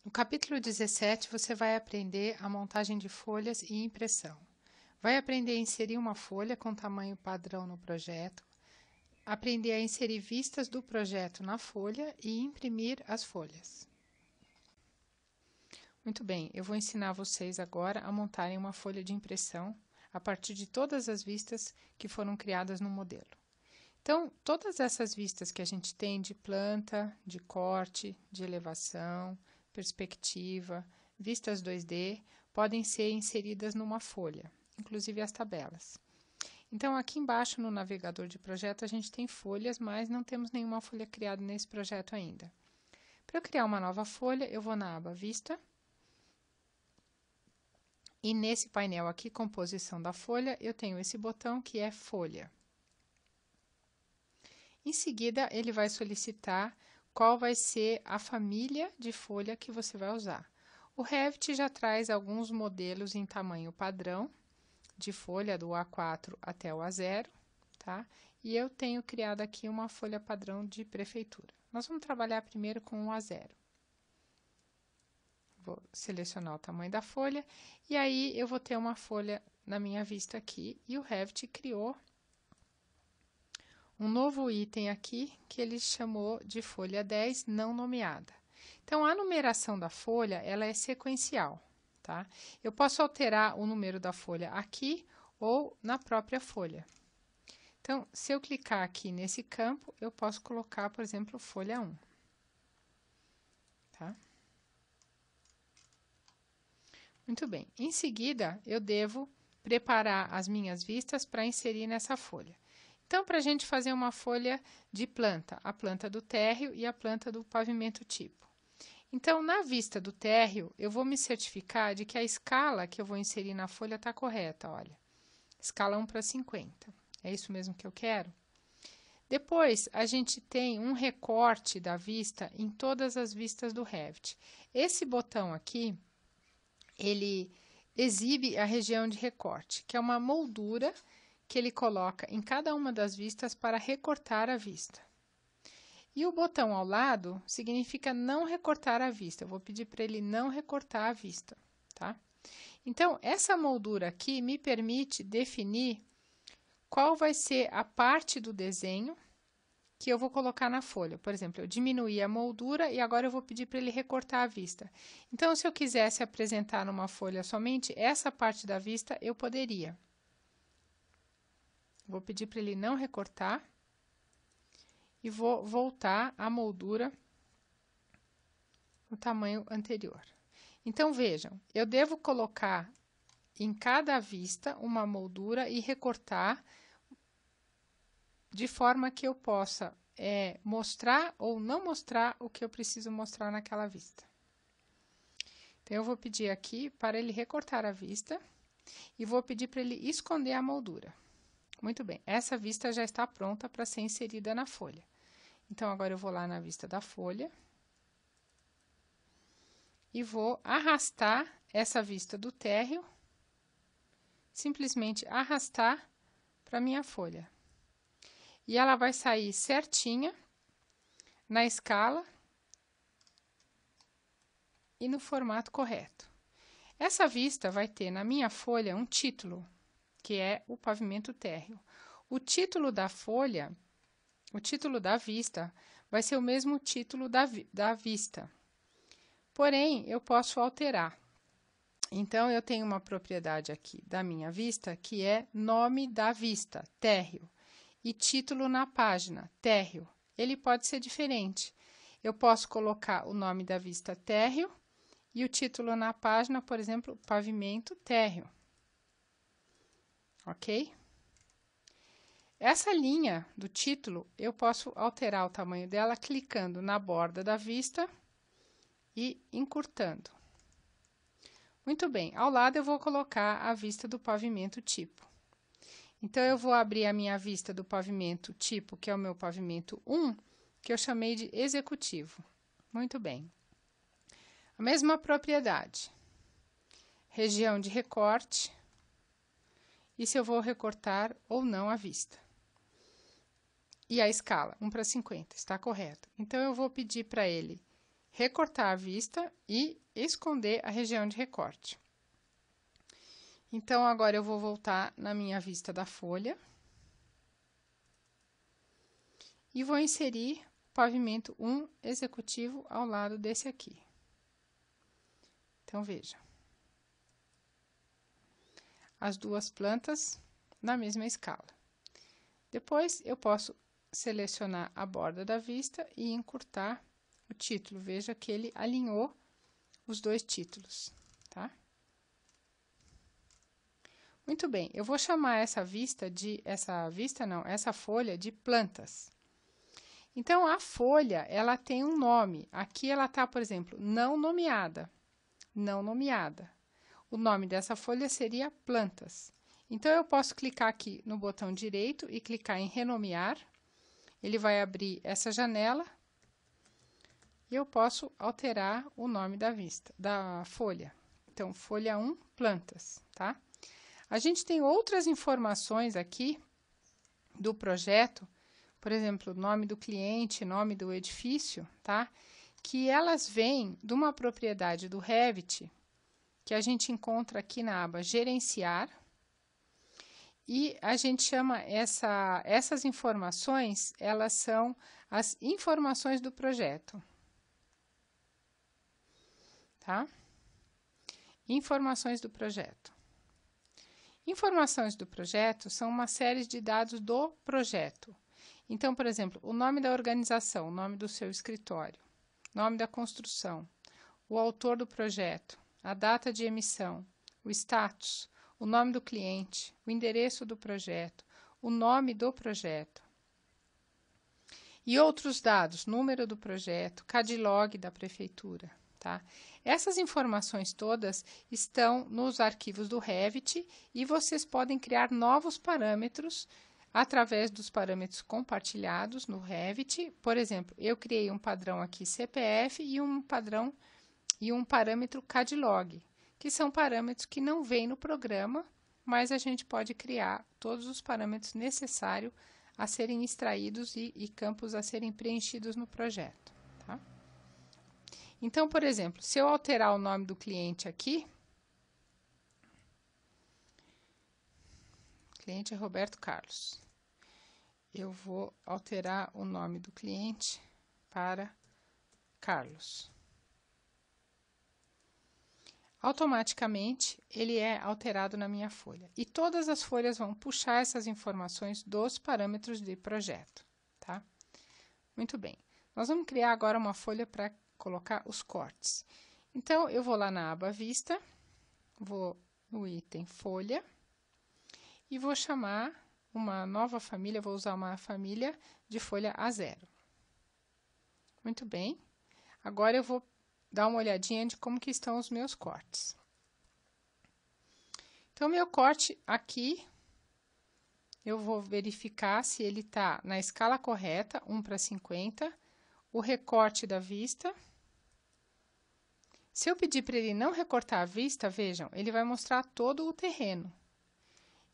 No capítulo 17, você vai aprender a montagem de folhas e impressão. Vai aprender a inserir uma folha com tamanho padrão no projeto, aprender a inserir vistas do projeto na folha e imprimir as folhas. Muito bem, eu vou ensinar vocês agora a montarem uma folha de impressão a partir de todas as vistas que foram criadas no modelo. Então, todas essas vistas que a gente tem de planta, de corte, de elevação, perspectiva, vistas 2D, podem ser inseridas numa folha, inclusive as tabelas. Então, aqui embaixo no navegador de projeto, a gente tem folhas, mas não temos nenhuma folha criada nesse projeto ainda. Para eu criar uma nova folha, eu vou na aba Vista. E nesse painel aqui, Composição da folha, eu tenho esse botão que é Folha. Em seguida, ele vai solicitar qual vai ser a família de folha que você vai usar. O Revit já traz alguns modelos em tamanho padrão, de folha do A4 até o A0, tá? E eu tenho criado aqui uma folha padrão de prefeitura. Nós vamos trabalhar primeiro com o A0. Vou selecionar o tamanho da folha, e aí eu vou ter uma folha na minha vista aqui, e o Revit criou um novo item aqui, que ele chamou de folha 10 não nomeada. Então, a numeração da folha, ela é sequencial, tá? Eu posso alterar o número da folha aqui ou na própria folha. Então, se eu clicar aqui nesse campo, eu posso colocar, por exemplo, folha 1. Tá? Muito bem. Em seguida, eu devo preparar as minhas vistas para inserir nessa folha. Então, para a gente fazer uma folha de planta, a planta do térreo e a planta do pavimento tipo. Então, na vista do térreo, eu vou me certificar de que a escala que eu vou inserir na folha está correta, olha. Escala 1:50. É isso mesmo que eu quero? Depois, a gente tem um recorte da vista em todas as vistas do Revit. Esse botão aqui, ele exibe a região de recorte, que é uma moldura que ele coloca em cada uma das vistas para recortar a vista. E o botão ao lado significa não recortar a vista. Eu vou pedir para ele não recortar a vista, tá? Então, essa moldura aqui me permite definir qual vai ser a parte do desenho que eu vou colocar na folha. Por exemplo, eu diminuí a moldura e agora eu vou pedir para ele recortar a vista. Então, se eu quisesse apresentar numa folha somente essa parte da vista, eu poderia. Vou pedir para ele não recortar e vou voltar a moldura no tamanho anterior. Então, vejam, eu devo colocar em cada vista uma moldura e recortar de forma que eu possa mostrar ou não mostrar o que eu preciso mostrar naquela vista. Então, eu vou pedir aqui para ele recortar a vista e vou pedir para ele esconder a moldura. Muito bem, essa vista já está pronta para ser inserida na folha. Então, agora eu vou lá na vista da folha e vou arrastar essa vista do térreo, simplesmente arrastar para a minha folha. E ela vai sair certinha na escala e no formato correto. Essa vista vai ter na minha folha um título, que é o pavimento térreo. O título da folha, o título da vista, vai ser o mesmo título da vista. Porém, eu posso alterar. Então, eu tenho uma propriedade aqui da minha vista, que é nome da vista, térreo, e título na página, térreo. Ele pode ser diferente. Eu posso colocar o nome da vista térreo e o título na página, por exemplo, pavimento térreo. Ok? Essa linha do título, eu posso alterar o tamanho dela clicando na borda da vista e encurtando. Muito bem, ao lado eu vou colocar a vista do pavimento tipo. Então, eu vou abrir a minha vista do pavimento tipo, que é o meu pavimento 1, que eu chamei de executivo. Muito bem. A mesma propriedade. Região de recorte. E se eu vou recortar ou não a vista. E a escala, 1:50, está correto. Então, eu vou pedir para ele recortar a vista e esconder a região de recorte. Então, agora eu vou voltar na minha vista da folha e vou inserir o pavimento 1 executivo ao lado desse aqui. Então, veja. As duas plantas na mesma escala. Depois, eu posso selecionar a borda da vista e encurtar o título. Veja que ele alinhou os dois títulos, tá? Muito bem, eu vou chamar essa folha de plantas. Então, a folha, ela tem um nome. Aqui ela tá, por exemplo, não nomeada. Não nomeada. O nome dessa folha seria plantas. Então, eu posso clicar aqui no botão direito e clicar em renomear. Ele vai abrir essa janela e eu posso alterar o nome da folha. Então, folha 1, plantas, tá? A gente tem outras informações aqui do projeto, por exemplo, nome do cliente, nome do edifício, tá? Que elas vêm de uma propriedade do Revit, que a gente encontra aqui na aba Gerenciar, e a gente chama essas informações, elas são as informações do projeto, tá? Informações do projeto. Informações do projeto são uma série de dados do projeto. Então, por exemplo, o nome da organização, o nome do seu escritório, nome da construção, o autor do projeto, a data de emissão, o status, o nome do cliente, o endereço do projeto, o nome do projeto. E outros dados, número do projeto, CADLOG da prefeitura, tá? Essas informações todas estão nos arquivos do Revit e vocês podem criar novos parâmetros através dos parâmetros compartilhados no Revit. Por exemplo, eu criei um padrão aqui CPF e um parâmetro CADLOG, que são parâmetros que não vêm no programa, mas a gente pode criar todos os parâmetros necessários a serem extraídos e campos a serem preenchidos no projeto, tá? Então, por exemplo, se eu alterar o nome do cliente aqui, cliente é Roberto Carlos. Eu vou alterar o nome do cliente para Carlos. Automaticamente, ele é alterado na minha folha. E todas as folhas vão puxar essas informações dos parâmetros de projeto, tá? Muito bem. Nós vamos criar agora uma folha para colocar os cortes. Então, eu vou lá na aba Vista, vou no item Folha e vou chamar uma nova família, vou usar uma família de folha A0. Muito bem. Agora eu vou dar uma olhadinha de como que estão os meus cortes. Então, meu corte aqui, eu vou verificar se ele está na escala correta, 1:50, o recorte da vista. Se eu pedir para ele não recortar a vista, vejam, ele vai mostrar todo o terreno.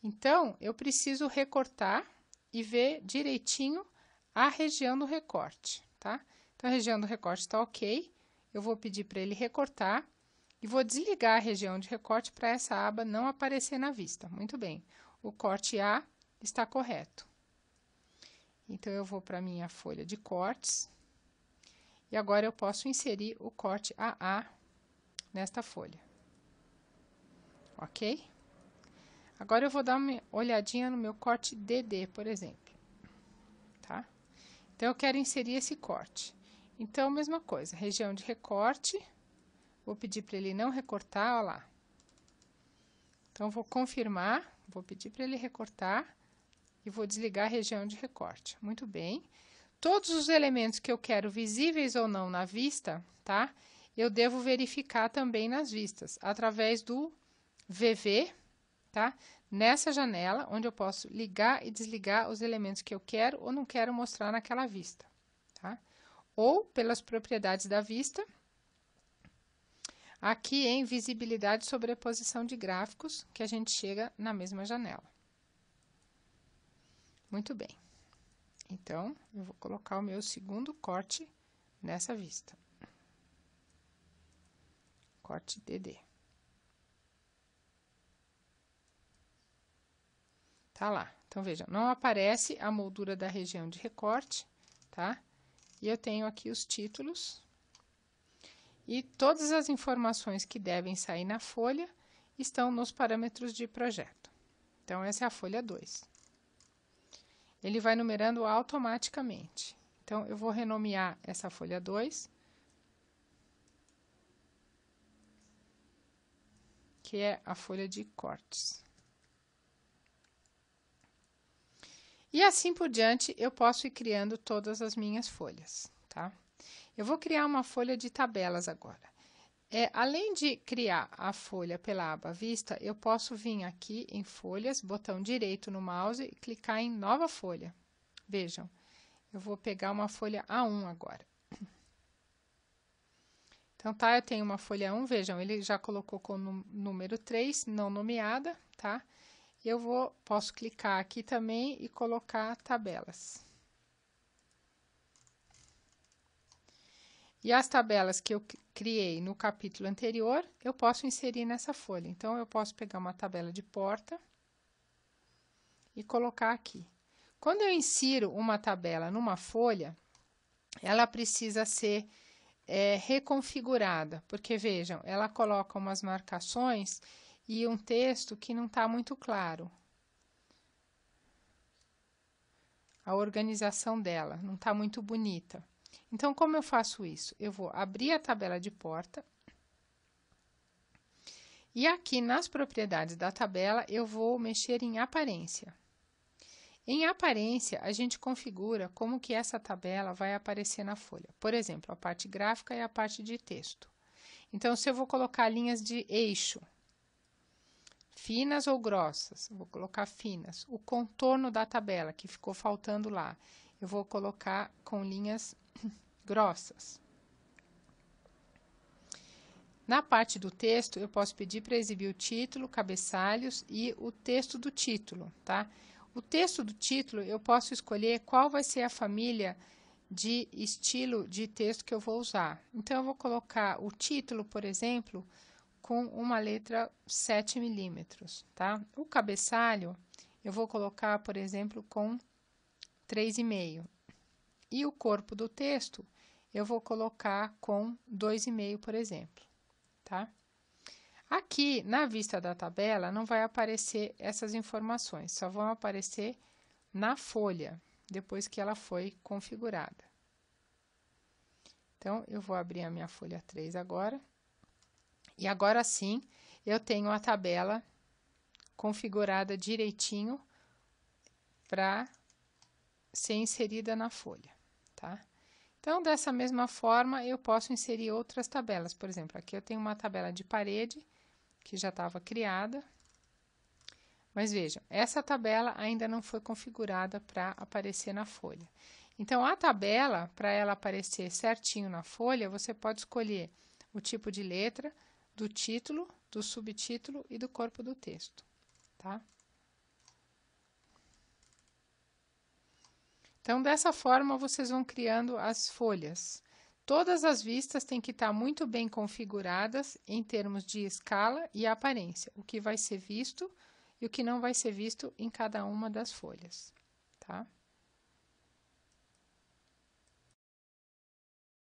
Então, eu preciso recortar e ver direitinho a região do recorte, tá? Então, a região do recorte está ok. Eu vou pedir para ele recortar e vou desligar a região de recorte para essa aba não aparecer na vista. Muito bem, o corte A está correto. Então, eu vou para a minha folha de cortes e agora eu posso inserir o corte AA nesta folha. Ok? Agora eu vou dar uma olhadinha no meu corte DD, por exemplo. Tá? Então, eu quero inserir esse corte. Então, mesma coisa, região de recorte, vou pedir para ele não recortar, olha lá. Então, vou confirmar, vou pedir para ele recortar e vou desligar a região de recorte. Muito bem. Todos os elementos que eu quero visíveis ou não na vista, tá? Eu devo verificar também nas vistas, através do VV, tá? Nessa janela, onde eu posso ligar e desligar os elementos que eu quero ou não quero mostrar naquela vista, tá? Ou pelas propriedades da vista, aqui em visibilidade e sobreposição de gráficos, que a gente chega na mesma janela. Muito bem. Então, eu vou colocar o meu segundo corte nessa vista. corte DD. Tá lá. Então, vejam, não aparece a moldura da região de recorte, tá? E eu tenho aqui os títulos. E todas as informações que devem sair na folha estão nos parâmetros de projeto. Então, essa é a folha 2. Ele vai numerando automaticamente. Então, eu vou renomear essa folha 2, que é a folha de cortes. E assim por diante, eu posso ir criando todas as minhas folhas, tá? Eu vou criar uma folha de tabelas agora. Além de criar a folha pela aba Vista, eu posso vir aqui em Folhas, botão direito no mouse e clicar em Nova Folha. Vejam, eu vou pegar uma folha A1 agora. Então, tá, eu tenho uma folha 1, vejam, ele já colocou com o número 3, não nomeada, tá? Posso clicar aqui também e colocar tabelas. E as tabelas que eu criei no capítulo anterior, eu posso inserir nessa folha. Então, eu posso pegar uma tabela de porta e colocar aqui. Quando eu insiro uma tabela numa folha, ela precisa ser reconfigurada, porque, vejam, ela coloca umas marcações e um texto que não está muito claro. A organização dela não está muito bonita. Então, como eu faço isso? Eu vou abrir a tabela de porta e aqui nas propriedades da tabela eu vou mexer em aparência. Em aparência, a gente configura como que essa tabela vai aparecer na folha. Por exemplo, a parte gráfica e a parte de texto. Então, se eu vou colocar linhas de eixo, finas ou grossas, eu vou colocar finas. O contorno da tabela, que ficou faltando lá, eu vou colocar com linhas grossas. Na parte do texto, eu posso pedir para exibir o título, cabeçalhos e o texto do título, tá? O texto do título, eu posso escolher qual vai ser a família de estilo de texto que eu vou usar. Então, eu vou colocar o título, por exemplo, com uma letra 7 milímetros, tá? O cabeçalho, eu vou colocar, por exemplo, com 3,5. E o corpo do texto, eu vou colocar com 2,5, por exemplo, tá? Aqui, na vista da tabela, não vai aparecer essas informações, só vão aparecer na folha, depois que ela foi configurada. Então, eu vou abrir a minha folha 3 agora. E agora sim, eu tenho a tabela configurada direitinho para ser inserida na folha, tá? Então, dessa mesma forma, eu posso inserir outras tabelas. Por exemplo, aqui eu tenho uma tabela de parede, que já estava criada. Mas vejam, essa tabela ainda não foi configurada para aparecer na folha. Então, a tabela, para ela aparecer certinho na folha, você pode escolher o tipo de letra, do título, do subtítulo e do corpo do texto, tá? Então, dessa forma, vocês vão criando as folhas. Todas as vistas têm que estar muito bem configuradas em termos de escala e aparência, o que vai ser visto e o que não vai ser visto em cada uma das folhas, tá?